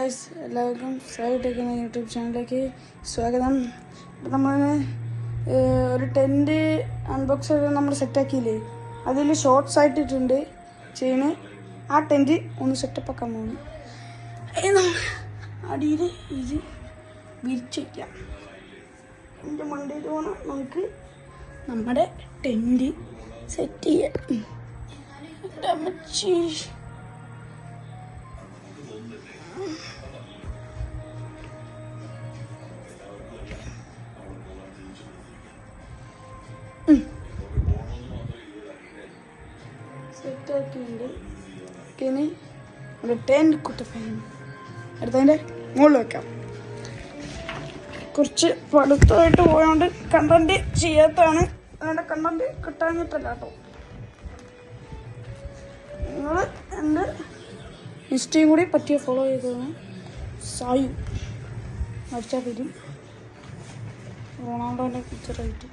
Guys, എല്ലാവർക്കും സൈഡിട്ടേക്കുന്ന YouTube ചാനലിലേക്ക് സ്വാഗതം. ഇപ്പം നമ്മൾ ഒരു ടെൻറ്റ് അൺബോക്സ് ചെയ്ത് നമ്മൾ സെറ്റാക്കിയില്ലേ, അതിൽ ഷോർട്ട്സ് ആയിട്ടിട്ടുണ്ട് ചെയിന്. ആ ടെൻറ്റ് ഒന്ന് സെറ്റപ്പ് ആക്കാൻ പോകുന്നു. അടിയിൽ ഇത് വിരിച്ച് വയ്ക്കാം. എൻ്റെ മണ്ടയിൽ പോകണം. നമുക്ക് നമ്മുടെ ടെൻറ്റ് സെറ്റ് ചെയ്യാം. എൻ്റെ അമ്മച്ചി സെറ്റാക്കിയുണ്ട്. ഇനി ഒരു ടെൻറ്റ് കുട്ടഫാൻ അടുത്തതിൻ്റെ മുകളിൽ വെക്കാം. കുറച്ച് പഠിത്തമായിട്ട് പോയോണ്ട് കണ്ടന്റ് ചെയ്യാത്തതാണ്. അതിൻ്റെ കണ്ടന്റ് കിട്ടാഞ്ഞിട്ടല്ല കേട്ടോ. നിങ്ങൾ എൻ്റെ ഇൻസ്റ്റയും കൂടി പറ്റിയ ഫോളോ ചെയ്തതാണ്. സായു അടിച്ചാൽ വരും. റൊണാൾഡോൻ്റെ പിക്ചറായിട്ട്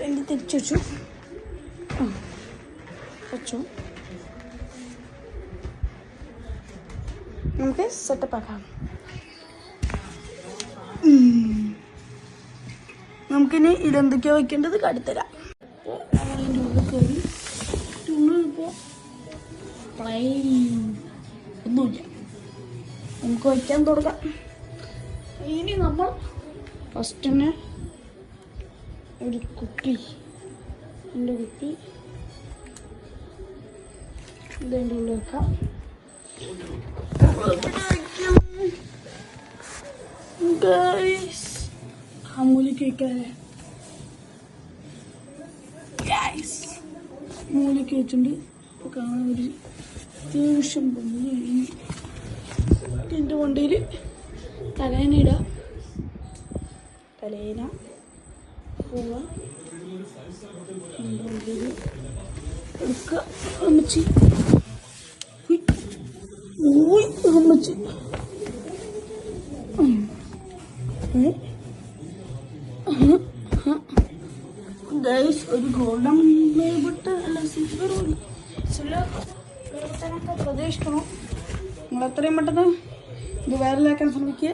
ടെൻറ്റ് തിരിച്ചു വെച്ചു. നമുക്ക് സെറ്റപ്പ് ആക്കാം. നമുക്കിനി ഇതെന്തൊക്കെയാണ് വയ്ക്കേണ്ടത് കാട്ടിത്തരാം. അതിൻ്റെ ഉള്ളിൽ കയറി ഇപ്പോൾ ഒന്നുമില്ല. നമുക്ക് വയ്ക്കാൻ തുടങ്ങാം. ഇനി നമ്മൾ ഫസ്റ്റ് തന്നെ ഒരു കുപ്പി, എൻ്റെ കുപ്പി ഇതിൻ്റെ ഉള്ളിൽ വെക്കാം. മൂലയ്ക്ക് വയ്ക്കാതെ മൂലയ്ക്ക് വെച്ചിട്ടുണ്ട്. ഇപ്പോൾ കാണാൻ ഒരു അത്യാവശ്യം ഭംഗി. എൻ്റെ വണ്ടിയിൽ തലേന ഇടാം. തലേന പോവാം. എൻ്റെ വണ്ടിയിൽ എടുക്കുക. അമ്മച്ചി അമ്മച്ചി ഗൈസ്, ഒരു ഗോൾഡൻ ബട്ടൺ അല്ല സിൽവർ ബട്ടനൊക്കെ പ്രതീക്ഷിക്കണം. നിങ്ങൾ എത്രയും പെട്ടെന്ന് ഇത് വൈറലാക്കാൻ ശ്രമിക്കുക.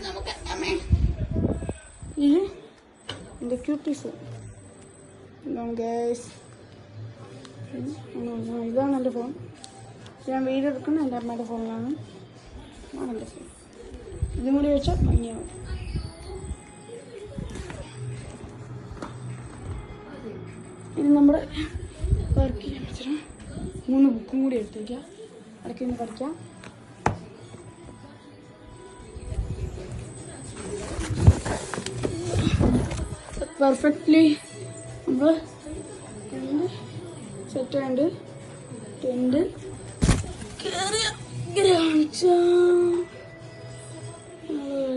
നമുക്ക് ഇത് എൻ്റെ ക്യൂട്ടീസ് ഗൈസ്. ഇതാണ് എൻ്റെ ഫോൺ. ഞാൻ വീഡിയോ എടുക്കുന്നത് എൻ്റെ അമ്മയുടെ ഫോണിലാണ്. എൻ്റെ ഫോൺ ഇതും കൂടി വെച്ചാൽ ഭംഗിയാവും. ഇനി നമ്മുടെ വർക്ക് ചെയ്യാൻ പറ്റും. 3 ബുക്കും കൂടി എടുത്തേക്കാം. ഇടയ്ക്ക് ഒന്ന് പഠിക്കാം. പെർഫെക്റ്റ്ലി നമ്മൾ സെറ്റായിട്ട് ടെൻറ്റ്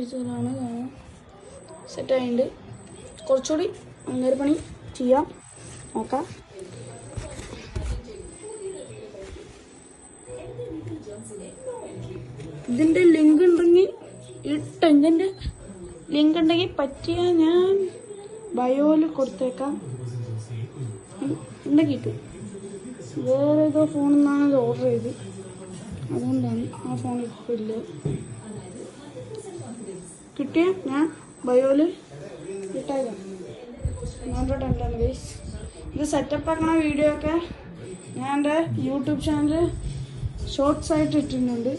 കാണിച്ചതാണ് സെറ്റായിട്ട്. കുറച്ചുകൂടി അങ്ങേര് പണി ചെയ്യാം, നോക്കാം. ഇതിൻ്റെ ലിങ്ക് ഉണ്ടെങ്കിൽ ടെൻറ്റിൻ്റെ ലിങ്ക് ഉണ്ടെങ്കിൽ പറ്റിയ ഞാൻ ബയോയിൽ കൊടുത്തേക്കാം. ഉണ്ടെങ്കിൽ വേറെ ഏതോ ഫോണിൽ നിന്നാണ് ഇത് ഓർഡർ ചെയ്ത്, അതുകൊണ്ടാണ് ആ ഫോൺ ഇപ്പോൾ ഇല്ല. കിട്ടിയ ഞാൻ ബയോയിൽ ഇട്ടേക്കാം. ടെൻറ്റാണ് ഗൈസ്. ഇത് സെറ്റപ്പ് ആക്കണ വീഡിയോ ഒക്കെ ഞാൻ എൻ്റെ യൂട്യൂബ് ചാനൽ ഷോർട്ട്സ് ആയിട്ട് ഇട്ടിട്ടുണ്ട്.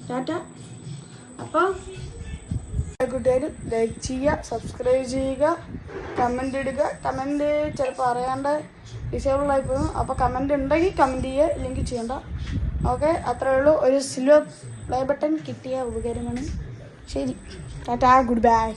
ടാറ്റ. അപ്പോൾ കുട്ടികൾ ലൈക്ക് ചെയ്യുക, സബ്സ്ക്രൈബ് ചെയ്യുക, കമൻ്റ് ഇടുക. കമൻറ്റ് ചിലപ്പോൾ അറിയാണ്ട് ഡിസേബിൾ ആയി പോകും. അപ്പോൾ കമൻറ്റ് ഉണ്ടെങ്കിൽ കമൻറ്റ് ചെയ്യുക, ഇല്ലെങ്കിൽ ചെയ്യണ്ട. ഓക്കെ, അത്രയേ ഉള്ളൂ. ഒരു സിൽവർ പ്ലേ ബട്ടൺ കിട്ടിയ ഉപകാരമാണ്. ശരി, ടാറ്റ, ഗുഡ് ബൈ.